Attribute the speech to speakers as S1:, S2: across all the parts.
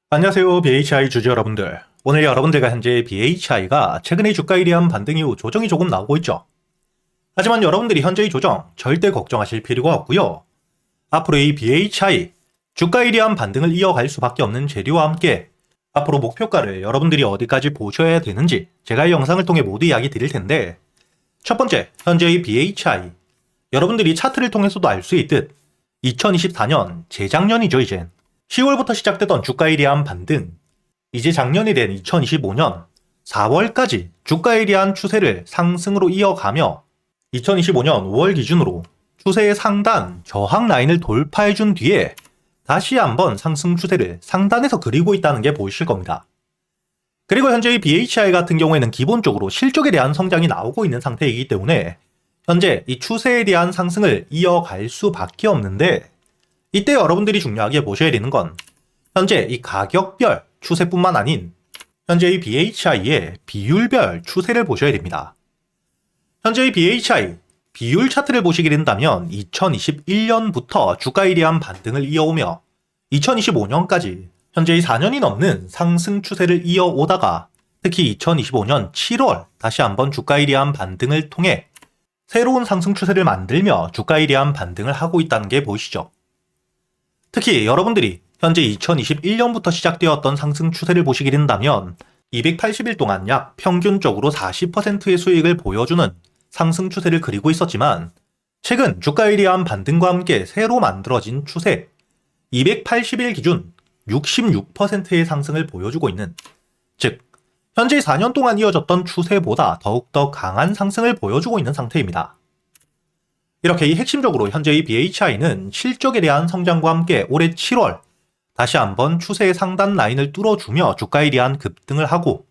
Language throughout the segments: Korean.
S1: 안녕하세요. BHI 주주 여러분들. 오늘 여러분들과 현재 BHI가 최근의 주가 일이한 반등 이후 조정이 조금 나오고 있죠. 하지만 여러분들이 현재의 조정 절대 걱정하실 필요가 없고요. 앞으로 이 BHI 주가 일이한 반등을 이어갈 수밖에 없는 재료와 함께 앞으로 목표가를 여러분들이 어디까지 보셔야 되는지 제가 이 영상을 통해 모두 이야기 드릴 텐데, 첫 번째, 현재의 BHI 여러분들이 차트를 통해서도 알 수 있듯 2024년 재작년이죠. 이젠 10월부터 시작되던 주가에 대한 반등, 이제 작년이 된 2025년 4월까지 주가에 대한 추세를 상승으로 이어가며 2025년 5월 기준으로 추세의 상단, 저항 라인을 돌파해준 뒤에 다시 한번 상승 추세를 상단에서 그리고 있다는 게 보이실 겁니다. 그리고 현재의 BHI 같은 경우에는 기본적으로 실적에 대한 성장이 나오고 있는 상태이기 때문에 현재 이 추세에 대한 상승을 이어갈 수밖에 없는데, 이때 여러분들이 중요하게 보셔야 되는 건 현재 이 가격별 추세뿐만 아닌 현재의 BHI의 비율별 추세를 보셔야 됩니다. 현재의 BHI 비율 차트를 보시게 된다면 2021년부터 주가에 대한 반등을 이어오며 2025년까지 현재의 4년이 넘는 상승 추세를 이어오다가 특히 2025년 7월 다시 한번 주가에 대한 반등을 통해 새로운 상승 추세를 만들며 주가에 대한 반등을 하고 있다는 게 보이시죠? 특히 여러분들이 현재 2021년부터 시작되었던 상승 추세를 보시게 된다면 280일 동안 약 평균적으로 40%의 수익을 보여주는 상승 추세를 그리고 있었지만, 최근 주가에 대한 반등과 함께 새로 만들어진 추세 280일 기준 66%의 상승을 보여주고 있는, 즉 현재 4년 동안 이어졌던 추세보다 더욱더 강한 상승을 보여주고 있는 상태입니다. 이렇게 핵심적으로 현재의 BHI는 실적에 대한 성장과 함께 올해 7월 다시 한번 추세의 상단 라인을 뚫어주며 주가에 대한 급등을 하고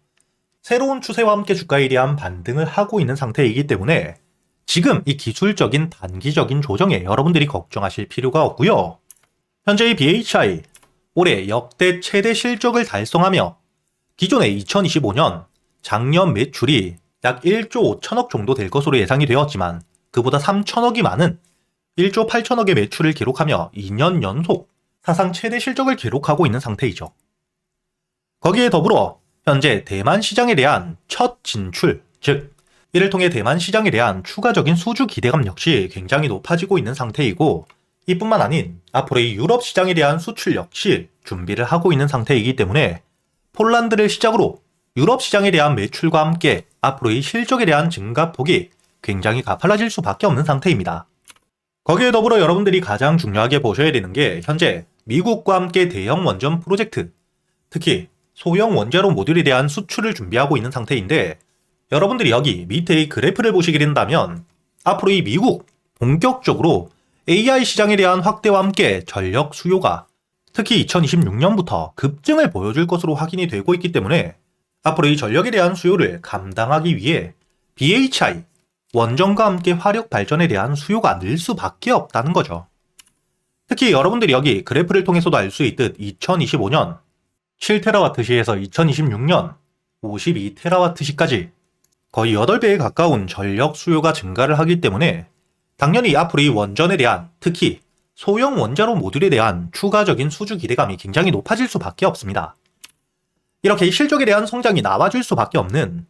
S1: 새로운 추세와 함께 주가에 대한 반등을 하고 있는 상태이기 때문에 지금 이 기술적인 단기적인 조정에 여러분들이 걱정하실 필요가 없고요. 현재의 BHI 올해 역대 최대 실적을 달성하며 기존의 2025년 작년 매출이 약 1조 5천억 정도 될 것으로 예상이 되었지만 그보다 3천억이 많은 1조 8천억의 매출을 기록하며 2년 연속 사상 최대 실적을 기록하고 있는 상태이죠. 거기에 더불어 현재 대만 시장에 대한 첫 진출, 즉 이를 통해 대만 시장에 대한 추가적인 수주 기대감 역시 굉장히 높아지고 있는 상태이고, 이뿐만 아닌 앞으로 이 유럽 시장에 대한 수출 역시 준비를 하고 있는 상태이기 때문에 폴란드를 시작으로 유럽 시장에 대한 매출과 함께 앞으로 이 실적에 대한 증가폭이 굉장히 가팔라질 수밖에 없는 상태입니다. 거기에 더불어 여러분들이 가장 중요하게 보셔야 되는 게 현재 미국과 함께 대형 원전 프로젝트, 특히 소형 원자로 모듈에 대한 수출을 준비하고 있는 상태인데, 여러분들이 여기 밑에 그래프를 보시게 된다면 앞으로 이 미국 본격적으로 AI 시장에 대한 확대와 함께 전력 수요가 특히 2026년부터 급증을 보여줄 것으로 확인이 되고 있기 때문에 앞으로 이 전력에 대한 수요를 감당하기 위해 BHI 원전과 함께 화력 발전에 대한 수요가 늘 수밖에 없다는 거죠. 특히 여러분들이 여기 그래프를 통해서도 알 수 있듯 2025년 7TWh에서 2026년 52TWh까지 거의 8배에 가까운 전력 수요가 증가를 하기 때문에 당연히 앞으로 이 원전에 대한, 특히 소형 원자로 모듈에 대한 추가적인 수주 기대감이 굉장히 높아질 수밖에 없습니다. 이렇게 실적에 대한 성장이 나와줄 수밖에 없는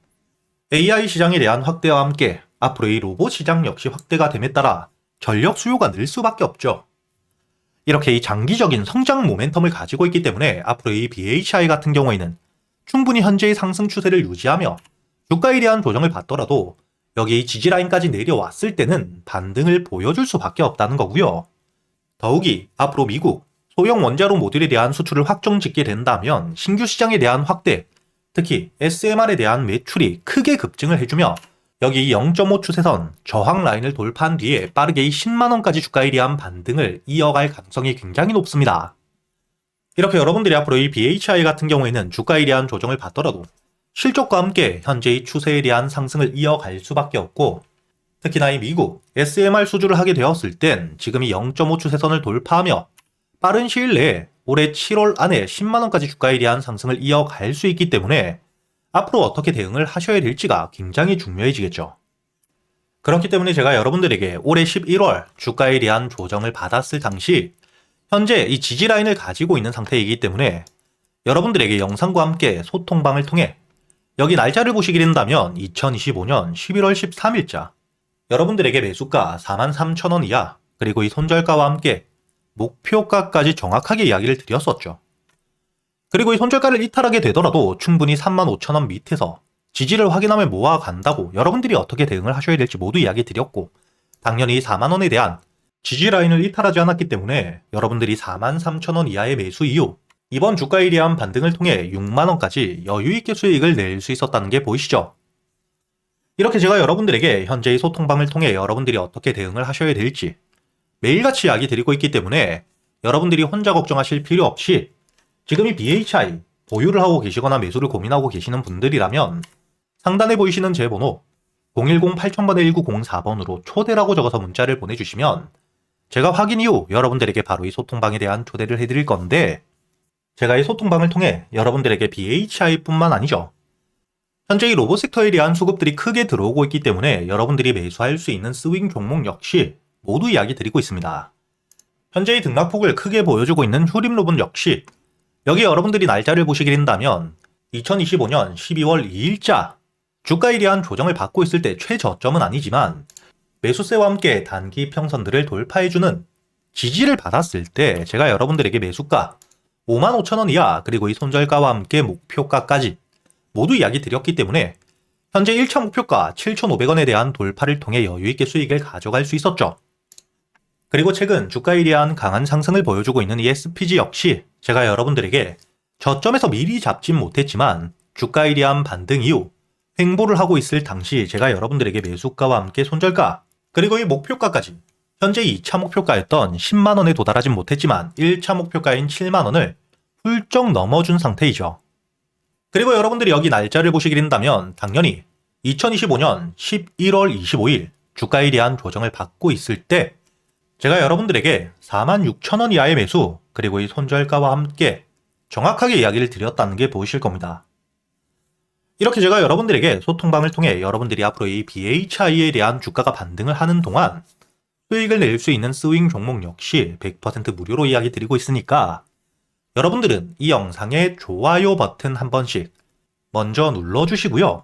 S1: AI 시장에 대한 확대와 함께 앞으로 이 로봇 시장 역시 확대가 됨에 따라 전력 수요가 늘 수밖에 없죠. 이렇게 이 장기적인 성장 모멘텀을 가지고 있기 때문에 앞으로 이 BHI 같은 경우에는 충분히 현재의 상승 추세를 유지하며 주가에 대한 조정을 받더라도 여기 이 지지라인까지 내려왔을 때는 반등을 보여줄 수밖에 없다는 거고요. 더욱이 앞으로 미국 소형 원자로 모듈에 대한 수출을 확정짓게 된다면 신규 시장에 대한 확대, 특히 SMR에 대한 매출이 크게 급증을 해주며 여기 0.5 추세선 저항 라인을 돌파한 뒤에 빠르게 이 10만원까지 주가에 대한 반등을 이어갈 가능성이 굉장히 높습니다. 이렇게 여러분들이 앞으로 이 BHI 같은 경우에는 주가에 대한 조정을 받더라도 실적과 함께 현재의 추세에 대한 상승을 이어갈 수밖에 없고, 특히나 이 미국 SMR 수주를 하게 되었을 땐 지금 이 0.5 추세선을 돌파하며 빠른 시일 내에 올해 7월 안에 10만원까지 주가에 대한 상승을 이어갈 수 있기 때문에 앞으로 어떻게 대응을 하셔야 될지가 굉장히 중요해지겠죠. 그렇기 때문에 제가 여러분들에게 올해 11월 주가에 대한 조정을 받았을 당시 현재 이 지지라인을 가지고 있는 상태이기 때문에 여러분들에게 영상과 함께 소통방을 통해 여기 날짜를 보시게 된다면 2025년 11월 13일자 여러분들에게 매수가 43,000원 이하 그리고 이 손절가와 함께 목표가까지 정확하게 이야기를 드렸었죠. 그리고 이 손절가를 이탈하게 되더라도 충분히 35,000원 밑에서 지지를 확인하며 모아간다고 여러분들이 어떻게 대응을 하셔야 될지 모두 이야기 드렸고, 당연히 4만원에 대한 지지라인을 이탈하지 않았기 때문에 여러분들이 43,000원 이하의 매수 이후 이번 주가에 대한 반등을 통해 6만원까지 여유있게 수익을 낼 수 있었다는 게 보이시죠? 이렇게 제가 여러분들에게 현재의 소통방을 통해 여러분들이 어떻게 대응을 하셔야 될지 매일같이 이야기 드리고 있기 때문에 여러분들이 혼자 걱정하실 필요 없이 지금 이 BHI 보유를 하고 계시거나 매수를 고민하고 계시는 분들이라면 상단에 보이시는 제 번호 010-8000번에 1904번으로 초대라고 적어서 문자를 보내주시면 제가 확인 이후 여러분들에게 바로 이 소통방에 대한 초대를 해드릴 건데, 제가 이 소통방을 통해 여러분들에게 BHI뿐만 아니죠. 현재 이 로봇 섹터에 대한 수급들이 크게 들어오고 있기 때문에 여러분들이 매수할 수 있는 스윙 종목 역시 모두 이야기 드리고 있습니다. 현재의 등락폭을 크게 보여주고 있는 휴림 로봇 역시 여기 여러분들이 날짜를 보시게 된다면 2025년 12월 2일자 주가에 대한 조정을 받고 있을 때 최저점은 아니지만 매수세와 함께 단기 평선들을 돌파해주는 지지를 받았을 때 제가 여러분들에게 매수가 55,000원 이하 그리고 이 손절가와 함께 목표가까지 모두 이야기 드렸기 때문에 현재 1차 목표가 7,500원에 대한 돌파를 통해 여유있게 수익을 가져갈 수 있었죠. 그리고 최근 주가에 대한 강한 상승을 보여주고 있는 이 SPG 역시 제가 여러분들에게 저점에서 미리 잡진 못했지만 주가에 대한 반등 이후 횡보를 하고 있을 당시 제가 여러분들에게 매수가와 함께 손절가 그리고 이 목표가까지 현재 2차 목표가였던 10만원에 도달하진 못했지만 1차 목표가인 7만원을 훌쩍 넘어준 상태이죠. 그리고 여러분들이 여기 날짜를 보시게 된다면 당연히 2025년 11월 25일 주가에 대한 조정을 받고 있을 때 제가 여러분들에게 46,000원 이하의 매수 그리고 이 손절가와 함께 정확하게 이야기를 드렸다는 게 보이실 겁니다. 이렇게 제가 여러분들에게 소통방을 통해 여러분들이 앞으로 이 BHI에 대한 주가가 반등을 하는 동안 수익을 낼 수 있는 스윙 종목 역시 100% 무료로 이야기 드리고 있으니까 여러분들은 이 영상의 좋아요 버튼 한 번씩 먼저 눌러주시고요.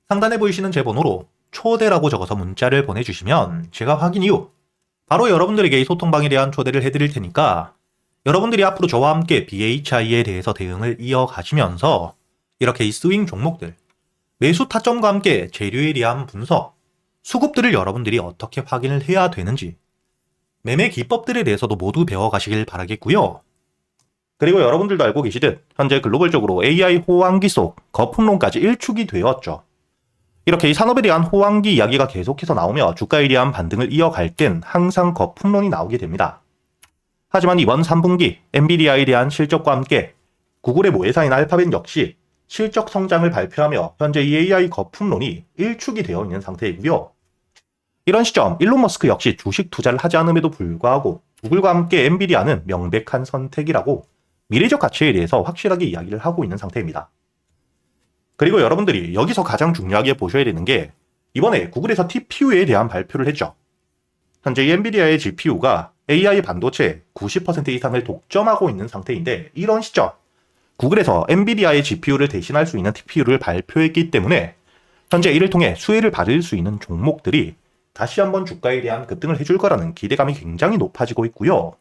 S1: 상단에 보이시는 제 번호로 초대라고 적어서 문자를 보내주시면 제가 확인 이후 바로 여러분들에게 이 소통방에 대한 초대를 해드릴 테니까 여러분들이 앞으로 저와 함께 BHI에 대해서 대응을 이어가시면서 이렇게 이 스윙 종목들, 매수 타점과 함께 재료에 대한 분석, 수급들을 여러분들이 어떻게 확인을 해야 되는지, 매매 기법들에 대해서도 모두 배워가시길 바라겠고요. 그리고 여러분들도 알고 계시듯 현재 글로벌적으로 AI 호황기 속 거품론까지 일축이 되었죠. 이렇게 이 산업에 대한 호황기 이야기가 계속해서 나오며 주가에 대한 반등을 이어갈 땐 항상 거품론이 나오게 됩니다. 하지만 이번 3분기 엔비디아에 대한 실적과 함께 구글의 모회사인 알파벳 역시 실적 성장을 발표하며 현재 이 AI 거품론이 일축이 되어 있는 상태이고요. 이런 시점 일론 머스크 역시 주식 투자를 하지 않음에도 불구하고 구글과 함께 엔비디아는 명백한 선택이라고 미래적 가치에 대해서 확실하게 이야기를 하고 있는 상태입니다. 그리고 여러분들이 여기서 가장 중요하게 보셔야 되는 게 이번에 구글에서 TPU에 대한 발표를 했죠. 현재 이 엔비디아의 GPU가 AI 반도체 90% 이상을 독점하고 있는 상태인데 이런 시점 구글에서 엔비디아의 GPU를 대신할 수 있는 TPU를 발표했기 때문에 현재 이를 통해 수혜를 받을 수 있는 종목들이 다시 한번 주가에 대한 급등을 해줄 거라는 기대감이 굉장히 높아지고 있고요.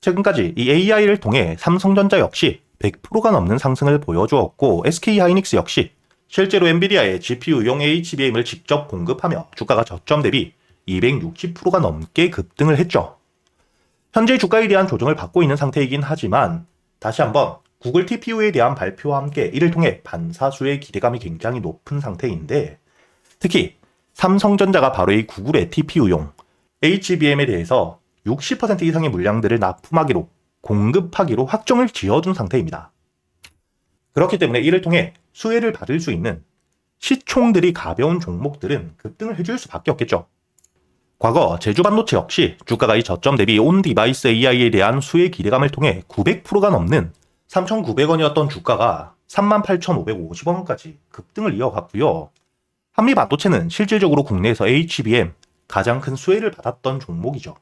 S1: 최근까지 이 AI를 통해 삼성전자 역시 100%가 넘는 상승을 보여주었고 SK하이닉스 역시 실제로 엔비디아의 GPU용 HBM을 직접 공급하며 주가가 저점 대비 260%가 넘게 급등을 했죠. 현재 주가에 대한 조정을 받고 있는 상태이긴 하지만 다시 한번 구글 TPU에 대한 발표와 함께 이를 통해 반사수의 기대감이 굉장히 높은 상태인데 특히 삼성전자가 바로 이 구글의 TPU용 HBM에 대해서 60% 이상의 물량들을 납품하기로 공급하기로 확정을 지어준 상태입니다. 그렇기 때문에 이를 통해 수혜를 받을 수 있는 시총들이 가벼운 종목들은 급등을 해줄 수밖에 없겠죠. 과거 제주반도체 역시 주가가 이 저점 대비 온 디바이스 AI에 대한 수혜 기대감을 통해 900%가 넘는 3,900원이었던 주가가 38,550원까지 급등을 이어갔고요. 한미반도체는 실질적으로 국내에서 HBM 가장 큰 수혜를 받았던 종목이죠.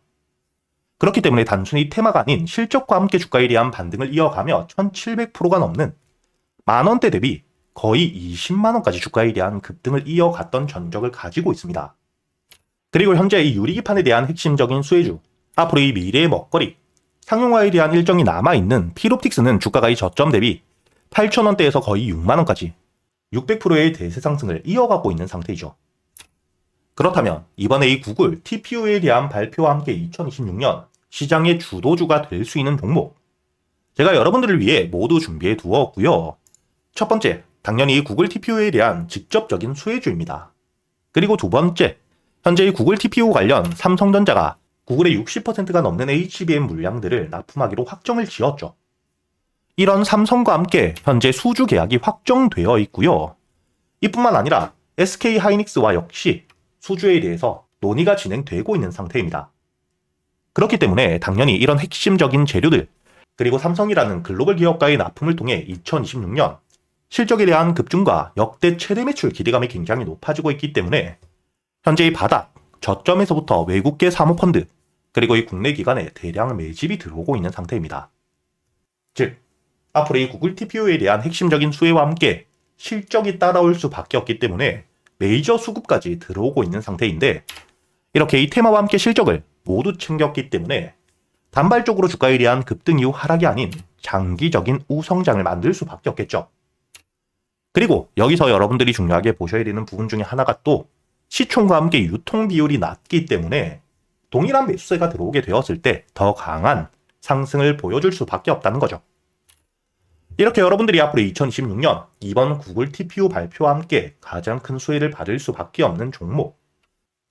S1: 그렇기 때문에 단순히 테마가 아닌 실적과 함께 주가에 대한 반등을 이어가며 1700%가 넘는 만원대 대비 거의 20만원까지 주가에 대한 급등을 이어갔던 전적을 가지고 있습니다. 그리고 현재 이 유리기판에 대한 핵심적인 수혜주, 앞으로 이 미래의 먹거리, 상용화에 대한 일정이 남아있는 필옵틱스는 주가가 이 저점 대비 8,000원대에서 거의 6만원까지 600%의 대세 상승을 이어가고 있는 상태이죠. 그렇다면 이번에 이 구글 TPU에 대한 발표와 함께 2026년 시장의 주도주가 될 수 있는 종목, 제가 여러분들을 위해 모두 준비해 두었고요. 첫 번째, 당연히 이 구글 TPU에 대한 직접적인 수혜주입니다. 그리고 두 번째, 현재 이 구글 TPU 관련 삼성전자가 구글의 60%가 넘는 HBM 물량들을 납품하기로 확정을 지었죠. 이런 삼성과 함께 현재 수주 계약이 확정되어 있고요. 이뿐만 아니라 SK 하이닉스와 역시 수주에 대해서 논의가 진행되고 있는 상태입니다. 그렇기 때문에 당연히 이런 핵심적인 재료들, 그리고 삼성이라는 글로벌 기업과의 납품을 통해 2026년 실적에 대한 급증과 역대 최대 매출 기대감이 굉장히 높아지고 있기 때문에 현재 이 바닥, 저점에서부터 외국계 사모펀드, 그리고 이 국내 기관에 대량 매집이 들어오고 있는 상태입니다. 즉, 앞으로 이 구글 TPU에 대한 핵심적인 수혜와 함께 실적이 따라올 수밖에 없기 때문에 메이저 수급까지 들어오고 있는 상태인데, 이렇게 이 테마와 함께 실적을 모두 챙겼기 때문에 단발적으로 주가에 대한 급등 이후 하락이 아닌 장기적인 우성장을 만들 수밖에 없겠죠. 그리고 여기서 여러분들이 중요하게 보셔야 되는 부분 중에 하나가 또 시총과 함께 유통 비율이 낮기 때문에 동일한 매수세가 들어오게 되었을 때 더 강한 상승을 보여줄 수밖에 없다는 거죠. 이렇게 여러분들이 앞으로 2026년 이번 구글 TPU 발표와 함께 가장 큰 수혜를 받을 수밖에 없는 종목,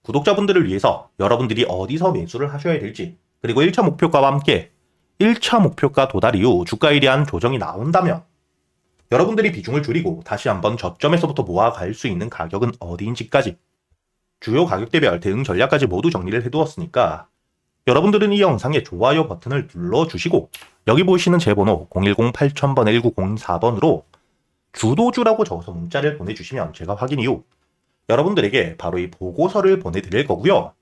S1: 구독자분들을 위해서 여러분들이 어디서 매수를 하셔야 될지, 그리고 1차 목표가와 함께 1차 목표가 도달 이후 주가에 대한 조정이 나온다면 여러분들이 비중을 줄이고 다시 한번 저점에서부터 모아갈 수 있는 가격은 어디인지까지 주요 가격대별 대응 전략까지 모두 정리를 해두었으니까 여러분들은 이 영상에 좋아요 버튼을 눌러주시고 여기 보이시는 제 번호 010-8000번 1904번으로 주도주라고 적어서 문자를 보내주시면 제가 확인 이후 여러분들에게 바로 이 보고서를 보내드릴 거고요.